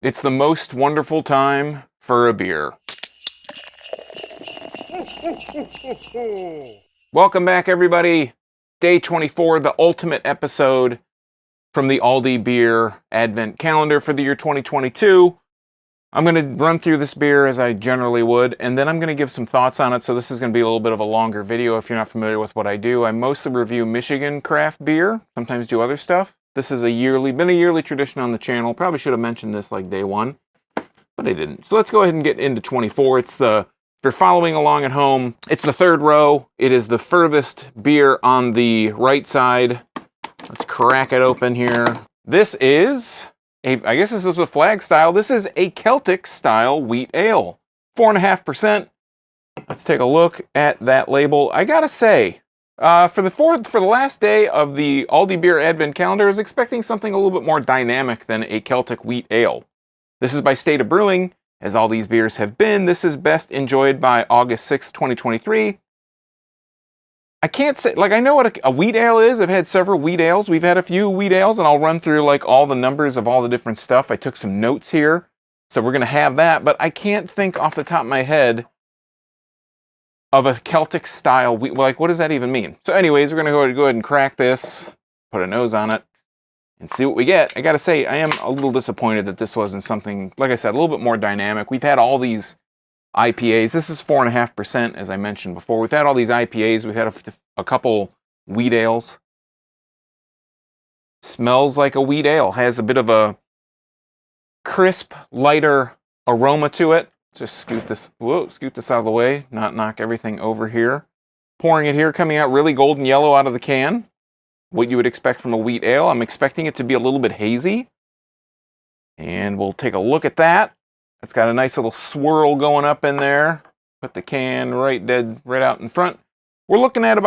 It's the most wonderful time for a beer. Welcome back, everybody. Day 24, the ultimate episode from the Aldi beer advent calendar for the year 2022. I'm going to run through this beer as I generally would, and then I'm going to give some thoughts on it. So this is going to be a little bit of a longer video if you're not familiar with what I do. I mostly review Michigan craft beer, sometimes do other stuff. This is been a yearly tradition on the channel. Probably should have mentioned this like day one, but I didn't. So let's go ahead and get into 24. If you're following along at home, it's the third row. It is the furthest beer on the right side. Let's crack it open here. This is I guess this is a flag style. This is a Celtic style wheat ale, 4.5%. Let's take a look at that label. I gotta say, for the last day of the Aldi beer advent calendar, I was expecting something a little bit more dynamic than a Celtic wheat ale. This is by State of Brewing, as all these beers have been. This is best enjoyed by August 6, 2023. I can't say, I know what a wheat ale is. I've had several wheat ales. We've had a few wheat ales, and I'll run through all the numbers of all the different stuff. I took some notes here, so we're going to have that, but I can't think off the top of my head of a Celtic style wheat. What does that even mean? So anyways, we're going to go ahead and crack this, put a nose on it, and see what we get. I got to say, I am a little disappointed that this wasn't something, like I said, a little bit more dynamic. We've had all these IPAs. This is 4.5%, as I mentioned before. We've had all these IPAs. We've had a couple wheat ales. Smells like a wheat ale. Has a bit of a crisp, lighter aroma to it. Just scoot this out of the way, not knock everything over here. Pouring it here, coming out really golden yellow out of the can. What you would expect from a wheat ale. I'm expecting it to be a little bit hazy. And we'll take a look at that. It's got a nice little swirl going up in there. Put the can right out in front. We're looking at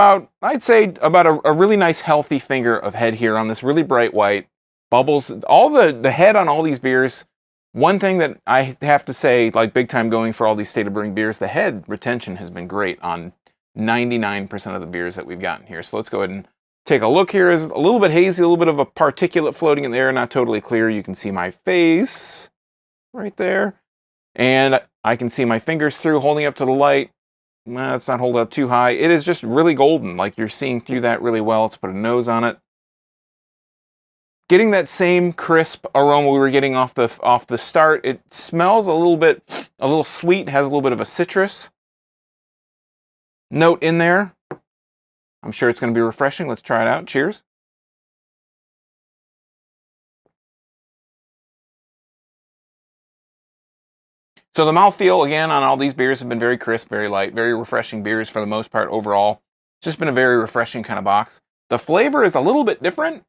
I'd say about a really nice healthy finger of head here on this really bright white. Bubbles, all the head on all these beers. One thing that I have to say, big time going for all these State of Brewing beers, the head retention has been great on 99% of the beers that we've gotten here. So let's go ahead and take a look here. It's a little bit hazy, a little bit of a particulate floating in the air, not totally clear. You can see my face right there. And I can see my fingers through, holding up to the light. Well, it's not holding up too high. It is just really golden, you're seeing through that really well. Let's put a nose on it. Getting that same crisp aroma we were getting off the start. It smells a little sweet, has a little bit of a citrus note in there. I'm sure it's going to be refreshing. Let's try it out. Cheers. So the mouthfeel, again, on all these beers have been very crisp, very light, very refreshing beers for the most part overall. It's just been a very refreshing kind of box. The flavor is a little bit different.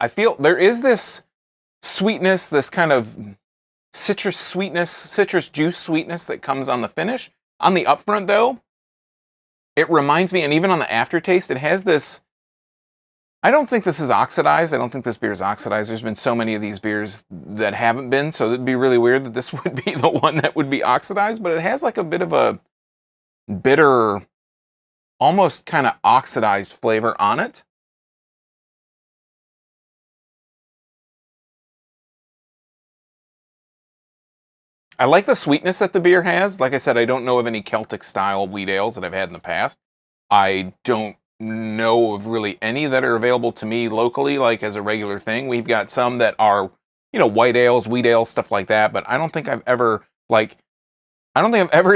I feel there is this sweetness, this kind of citrus sweetness, citrus juice sweetness that comes on the finish. On the upfront, though, it reminds me, and even on the aftertaste, it has this. I don't think this is oxidized. I don't think this beer is oxidized. There's been so many of these beers that haven't been, so it'd be really weird that this would be the one that would be oxidized, but it has a bit of a bitter, almost kind of oxidized flavor on it. I like the sweetness that the beer has. Like I said, I don't know of any Celtic style wheat ales that I've had in the past. I don't know of really any that are available to me locally, as a regular thing. We've got some that are, white ales, wheat ales, stuff like that, but I don't think I've ever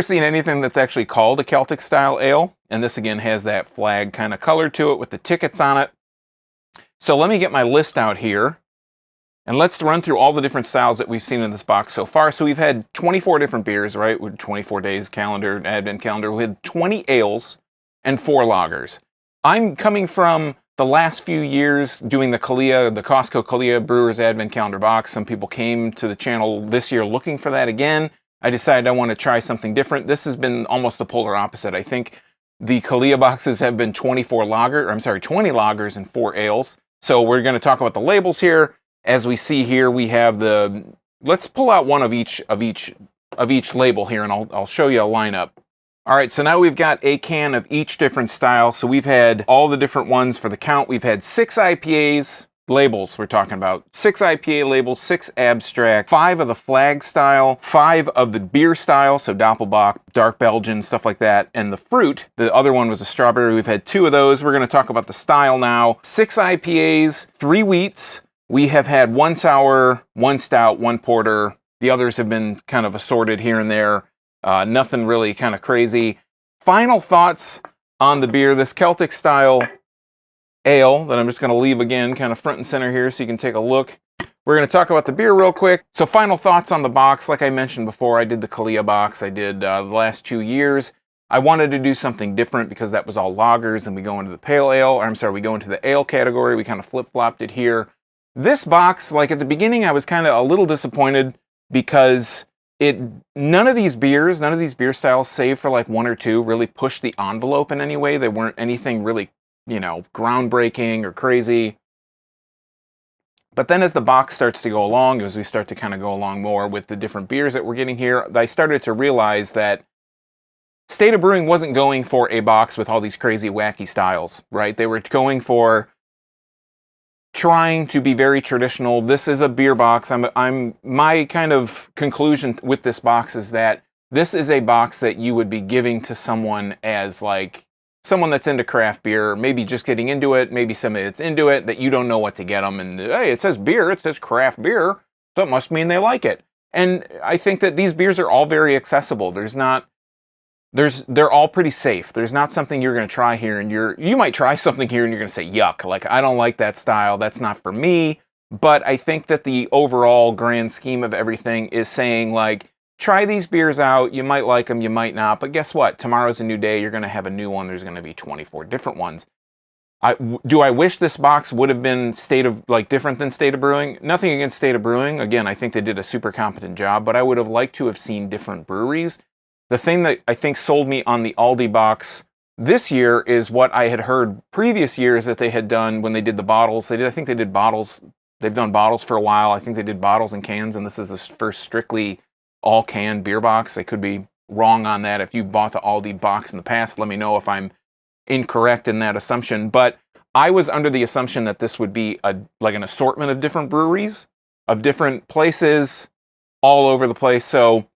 seen anything that's actually called a Celtic style ale. And this again has that flag kind of color to it with the tickets on it. So let me get my list out here and let's run through all the different styles that we've seen in this box so far. So we've had 24 different beers, right? With 24 days calendar, advent calendar. We had 20 ales and 4 lagers. I'm coming from the last few years doing the Costco Kalia Brewers Advent Calendar box. Some people came to the channel this year looking for that again. I decided I want to try something different. This has been almost the polar opposite. I think the Kalia boxes have been 20 lagers and 4 ales. So we're going to talk about the labels here. As we see here, we have let's pull out one of each label here, and I'll show you a lineup. All right, so now we've got a can of each different style. So we've had all the different ones for the count. We've had 6 IPAs, labels we're talking about. 6 IPA labels, 6 abstract, 5 of the flag style, 5 of the beer style, so Doppelbock, dark Belgian, stuff like that, and the fruit. The other one was a strawberry. We've had 2 of those. We're gonna talk about the style now. 6 IPAs, 3 wheats. We have had 1 sour, 1 stout, 1 porter. The others have been kind of assorted here and there. Nothing really kind of crazy. Final thoughts on the beer. This Celtic style ale that I'm just going to leave again kind of front and center here so you can take a look. We're going to talk about the beer real quick. So final thoughts on the box. Like I mentioned before, I did the Kalia box. I did the last 2 years. I wanted to do something different because that was all lagers and we go into the pale ale, or I'm sorry, we go into the ale category. We kind of flip-flopped it here. This box, like at the beginning, I was kind of a little disappointed because none of these beer styles, save for like 1 or 2, really pushed the envelope in any way. They weren't anything really, groundbreaking or crazy. But then as the box starts to go along, as we start to kind of go along more with the different beers that we're getting here, I started to realize that State of Brewing wasn't going for a box with all these crazy, wacky styles, right? They were going for trying to be very traditional. This is a beer box. My kind of conclusion with this box is that this is a box that you would be giving to someone as like someone that's into craft beer, maybe just getting into it, maybe somebody that's into it that you don't know what to get them, and hey, it says beer, it says craft beer, so it must mean they like it. And I think that these beers are all very accessible. They're all pretty safe. There's not something you're going to try here and you might try something here and you're going to say, yuck, like I don't like that style. That's not for me. But I think that the overall grand scheme of everything is saying like, try these beers out. You might like them, you might not. But guess what? Tomorrow's a new day. You're going to have a new one. There's going to be 24 different ones. Do I wish this box would have been different than State of Brewing? Nothing against State of Brewing. Again, I think they did a super competent job, but I would have liked to have seen different breweries. The thing that I think sold me on the Aldi box this year is what I had heard previous years that they had done when they did the bottles. I think they did bottles. They've done bottles for a while. I think they did bottles and cans, and this is the first strictly all-can beer box. I could be wrong on that. If you bought the Aldi box in the past, let me know if I'm incorrect in that assumption. But I was under the assumption that this would be like an assortment of different breweries, of different places, all over the place. So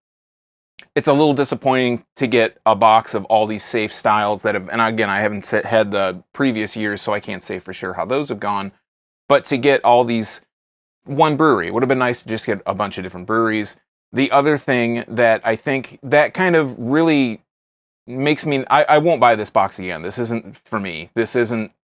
it's a little disappointing to get a box of all these safe styles that have, and again, I haven't had the previous years, so I can't say for sure how those have gone, but to get all these one brewery, it would have been nice to just get a bunch of different breweries. The other thing that I think that kind of really makes me, I won't buy this box again. This isn't for me.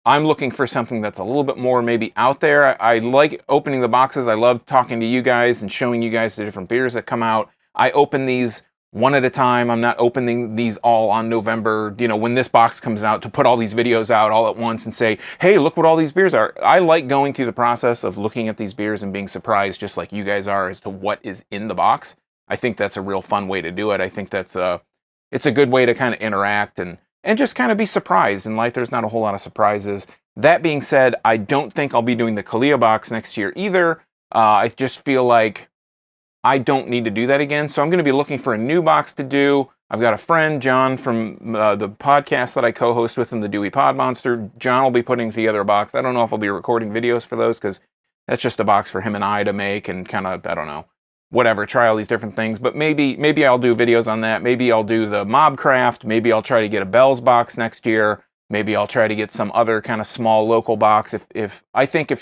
I'm looking for something that's a little bit more maybe out there. I like opening the boxes. I love talking to you guys and showing you guys the different beers that come out. I open these one at a time. I'm not opening these all on November, when this box comes out, to put all these videos out all at once and say, hey, look what all these beers are. I like going through the process of looking at these beers and being surprised, just like you guys are, as to what is in the box. I think that's a real fun way to do it. I think it's a good way to kind of interact and just kind of be surprised. In life, there's not a whole lot of surprises. That being said, I don't think I'll be doing the Kalia box next year either. I just feel like I don't need to do that again. So I'm going to be looking for a new box to do. I've got a friend, John, from the podcast that I co-host with him, the Dewey Pod Monster. John will be putting together a box. I don't know if I'll be recording videos for those because that's just a box for him and I to make and kind of, I don't know, whatever, try all these different things. But maybe I'll do videos on that. Maybe I'll do the Mobcraft. Maybe I'll try to get a Bell's box next year. Maybe I'll try to get some other kind of small local box. If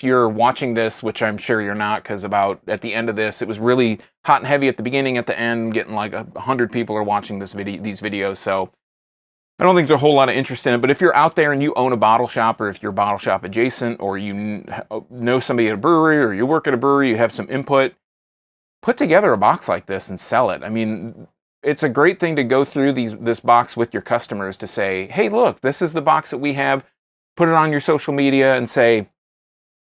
you're watching this, which I'm sure you're not, because about at the end of this, it was really hot and heavy at the beginning. At the end, getting like 100 people are watching these videos. So I don't think there's a whole lot of interest in it. But if you're out there and you own a bottle shop, or if you're bottle shop adjacent, or you know somebody at a brewery, or you work at a brewery, you have some input, put together a box like this and sell it. I mean, it's a great thing to go through this box with your customers to say, hey, look, this is the box that we have. Put it on your social media and say,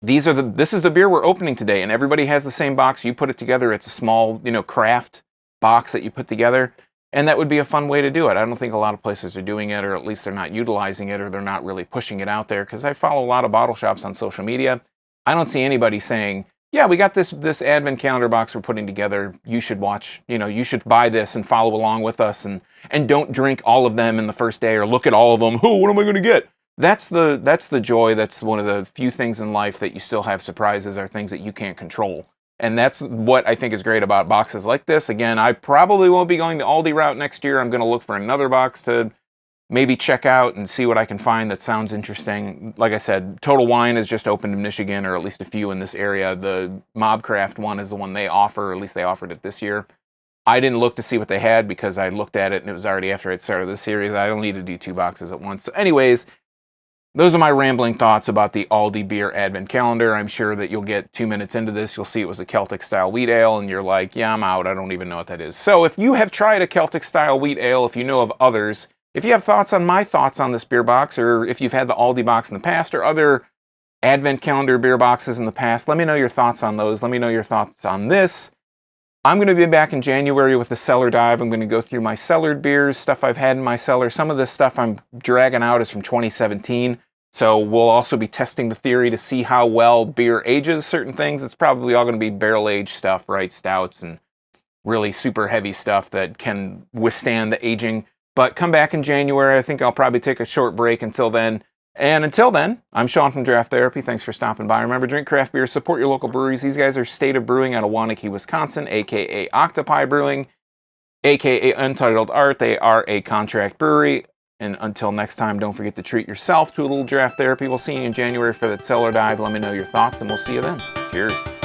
this is the beer we're opening today. And everybody has the same box. You put it together. It's a small, craft box that you put together. And that would be a fun way to do it. I don't think a lot of places are doing it, or at least they're not utilizing it, or they're not really pushing it out there. Because I follow a lot of bottle shops on social media. I don't see anybody saying, yeah, we got this advent calendar box we're putting together. You should watch, you should buy this and follow along with us, and don't drink all of them in the first day or look at all of them. Oh, what am I going to get? That's the joy. That's one of the few things in life that you still have surprises, are things that you can't control. And that's what I think is great about boxes like this. Again, I probably won't be going the Aldi route next year. I'm going to look for another box to maybe check out and see what I can find that sounds interesting. Like I said, Total Wine has just opened in Michigan, or at least a few in this area. The Mobcraft one is the one they offer, or at least they offered it this year. I didn't look to see what they had because I looked at it and it was already after I'd started the series. I don't need to do 2 boxes at once. So anyways, those are my rambling thoughts about the Aldi Beer Advent Calendar. I'm sure that you'll get 2 minutes into this, you'll see it was a Celtic-style wheat ale, and you're like, yeah, I'm out. I don't even know what that is. So if you have tried a Celtic-style wheat ale, if you know of others, if you have thoughts on my thoughts on this beer box, or if you've had the Aldi box in the past, or other Advent Calendar beer boxes in the past, let me know your thoughts on those. Let me know your thoughts on this. I'm going to be back in January with the cellar dive. I'm going to go through my cellared beers, stuff I've had in my cellar. Some of this stuff I'm dragging out is from 2017. So we'll also be testing the theory to see how well beer ages certain things. It's probably all going to be barrel-aged stuff, right? Stouts and really super heavy stuff that can withstand the aging. But come back in January. I think I'll probably take a short break until then. And until then, I'm Sean from Draft Therapy. Thanks for stopping by. Remember, drink craft beer, support your local breweries. These guys are State of Brewing out of Waunakee, Wisconsin, a.k.a. Octopi Brewing, a.k.a. Untitled Art. They are a contract brewery. And until next time, don't forget to treat yourself to a little draft therapy. We'll see you in January for that cellar dive. Let me know your thoughts, and we'll see you then. Cheers.